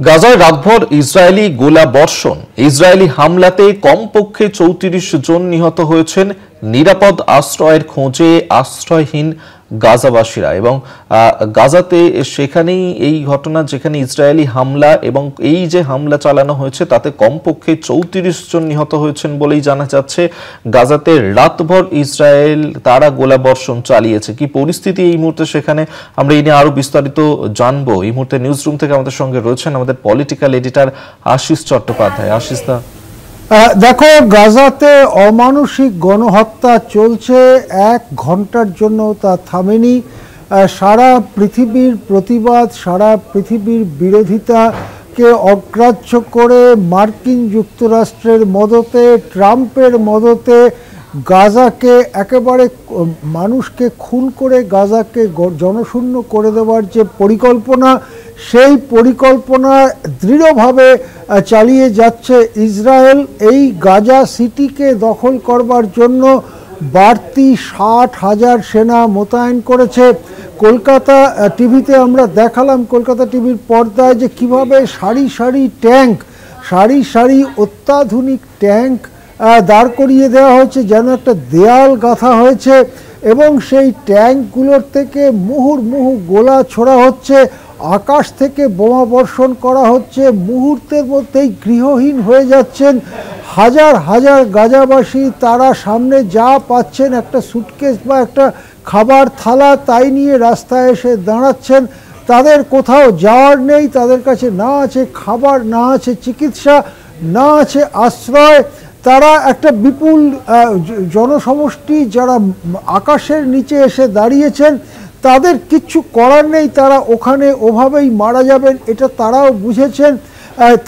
গাজায় রাতভর ইসরায়েলি গোলা বর্ষণ, ইসরায়েলি হামলাতে কমপক্ষে ৩৪ জন নিহত হয়েছেন। নিরাপদ আশ্রয়ের খোঁজে আশ্রয়হীন গাজাবাসীরা এবং গাজাতে সেখানেই এই ঘটনা, যেখানে ইসরায়েলি হামলা এবং এই যে হামলা চালানো হয়েছে তাতে কমপক্ষে ৩৪ জন নিহত হয়েছেন বলেই জানা যাচ্ছে। গাজাতে রাতভর ইসরায়েল তারা গোলাবর্ষণ চালিয়েছে। কি পরিস্থিতি এই মুহূর্তে সেখানে, আমরা এই নিয়ে আরো বিস্তারিত জানবো। এই মুহূর্তে নিউজ রুম থেকে আমাদের সঙ্গে রয়েছেন আমাদের পলিটিক্যাল এডিটর আশিস চট্টোপাধ্যায়। আশিস দা, দেখো, গাজাতে অমানসিক গণহত্যা চলছে, 1 ঘন্টার জন্য তা থামেনি। সারা পৃথিবীর প্রতিবাদ, সারা পৃথিবীর বিরোধিতাকে অগ্রাহ্য করে মার্কিন যুক্তরাষ্ট্রের মদতে, ট্রাম্পের মদতে গাজাকে একেবারে মানুষকে খুন করে গাজাকে জনশূন্য করে দেওয়ার যে পরিকল্পনা, সেই পরিকল্পনা দৃঢ়ভাবে চালিয়ে যাচ্ছে ইসরায়েল। এই গাজা সিটিকে দখল করবার জন্য বাড়তি 60,000 সেনা মোতায়েন করেছে। কলকাতা টিভিতে আমরা দেখালাম, কলকাতা টিভির পর্দায়, যে কিভাবে সারি সারি ট্যাঙ্ক, সারি সারি অত্যাধুনিক ট্যাঙ্ক দাঁড় করিয়ে দেওয়া হয়েছে, যেন একটা দেয়াল গাঁথা হয়েছে, এবং সেই ট্যাঙ্কগুলোর থেকে মুহুর্মুহু গোলা ছোড়া হচ্ছে, আকাশ থেকে বোমা বর্ষণ করা হচ্ছে। মুহূর্তের মধ্যেই গৃহহীন হয়ে যাচ্ছেন হাজার হাজার গাজাবাসী। তারা সামনে যা পাচ্ছেন, একটা সুটকেস বা একটা খাবার থালা, তাই নিয়ে রাস্তায় এসে দাঁড়াচ্ছেন। তাদের কোথাও যাওয়ার নেই, তাদের কাছে না আছে খাবার, না আছে চিকিৎসা, না আছে আশ্রয়। তারা একটা বিপুল জনসমষ্টি যারা আকাশের নিচে এসে দাঁড়িয়েছেন, তাদের কিচ্ছু করার নেই, তারা ওখানে ওভাবেই মারা যাবেন, এটা তারাও বুঝেছেন।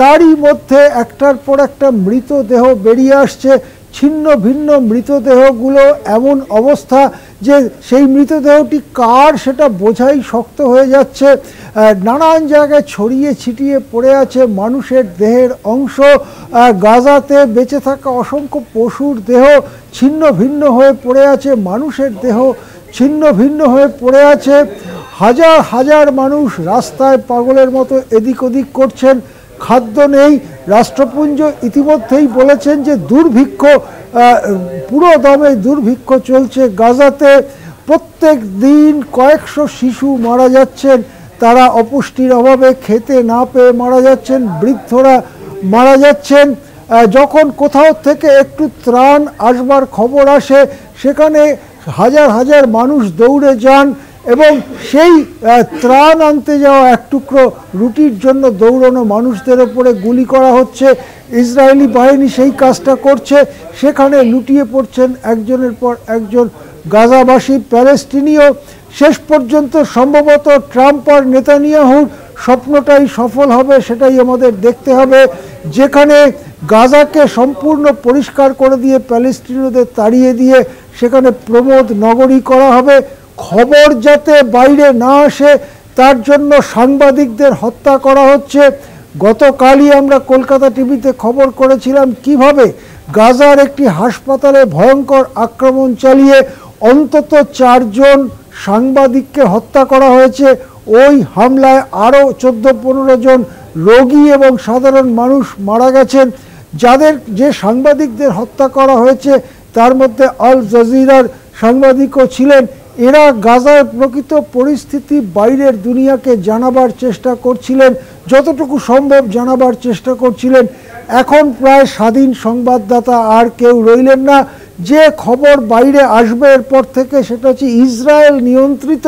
তারই মধ্যে একটার পর একটা মৃতদেহ বেরিয়ে আসছে, ছিন্ন ভিন্ন মৃতদেহগুলো, এমন অবস্থা যে সেই মৃতদেহটি কার সেটা বোঝাই শক্ত হয়ে যাচ্ছে। নানান জায়গায় ছড়িয়ে ছিটিয়ে পড়ে আছে মানুষের দেহের অংশ। গাজাতে বেঁচে থাকা অসংখ্য পশুর দেহ ছিন্ন ভিন্ন হয়ে পড়ে আছে, মানুষের দেহ ছিন্ন ভিন্ন হয়ে পড়ে আছে। হাজার হাজার মানুষ রাস্তায় পাগলের মতো এদিক ওদিক করছেন, খাদ্য নেই। রাষ্ট্রপুঞ্জ ইতিমধ্যেই বলেছেন যে দুর্ভিক্ষ, পুরো দমে দুর্ভিক্ষ চলছে গাজাতে। প্রত্যেক দিন কয়েকশো শিশু মারা যাচ্ছেন, তারা অপুষ্টির অভাবে খেতে না পেয়ে মারা যাচ্ছেন, বৃদ্ধরা মারা যাচ্ছেন। যখন কোথাও থেকে একটু ত্রাণ আসবার খবর আসে, সেখানে হাজার হাজার মানুষ দৌড়ে যান, এবং সেই ত্রাণ আনতে যাওয়া এক টুকরো রুটির জন্য দৌড়ানো মানুষদের ওপরে গুলি করা হচ্ছে। ইসরায়েলি বাহিনী সেই কাজটা করছে, সেখানে লুটিয়ে পড়ছেন একজনের পর একজন গাজাবাসী, প্যালেস্টিনীয়। শেষ পর্যন্ত সম্ভবত ট্রাম্প আর নেতানিয়াহুর স্বপ্নটাই সফল হবে, সেটাই আমাদের দেখতে হবে, যেখানে গাজাকে সম্পূর্ণ পরিষ্কার করে দিয়ে প্যালেস্টিনীয়দের তাড়িয়ে দিয়ে সেখানে প্রমোদ নগরী করা হবে। খবর যাতে বাইরে না আসে তার জন্য সাংবাদিকদের হত্যা করা হচ্ছে। গতকালই আমরা কলকাতা টিভিতে খবর করেছিলাম কিভাবে গাজার একটি হাসপাতালে ভয়ঙ্কর আক্রমণ চালিয়ে অন্তত 4 জন সাংবাদিককে হত্যা করা হয়েছে। ওই হামলায় আরও 14-15 জন রোগী এবং সাধারণ মানুষ মারা গেছেন। যে সাংবাদিকদের হত্যা করা হয়েছে তার মধ্যে আল জাজিরার সাংবাদিকও ছিলেন। এরা গাজার প্রকৃত পরিস্থিতি বাইরের দুনিয়াকে জানাবার চেষ্টা করছিলেন, যতটুকু সম্ভব জানাবার চেষ্টা করছিলেন। এখন প্রায় স্বাধীন সংবাদদাতা আর কেউ রইলেন না। যে খবর বাইরে আসবে এরপর থেকে সেটা হচ্ছে ইসরায়েল নিয়ন্ত্রিত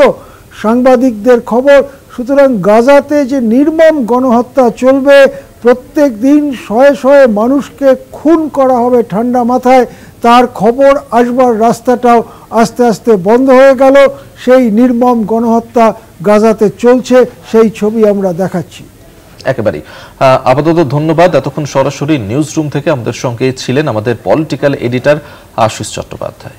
সাংবাদিকদের খবর। সুতরাং গাজাতে যে নির্মম গণহত্যা চলবে, প্রত্যেক দিন শয়ে শয়ে মানুষকে খুন করা হবে ঠান্ডা মাথায়, তার খবর আসবার রাস্তাটাও আস্তে আস্তে বন্ধ হয়ে গেল। সেই নির্মম গণহত্যা গাজাতে চলছে, সেই ছবি আমরা দেখাচ্ছি। একেবারেই। আপাতত ধন্যবাদ। এতক্ষণ সরাসরি নিউজ রুম থেকে আমাদের সঙ্গে ছিলেন আমাদের পলিটিক্যাল এডিটর আশিস চট্টোপাধ্যায়।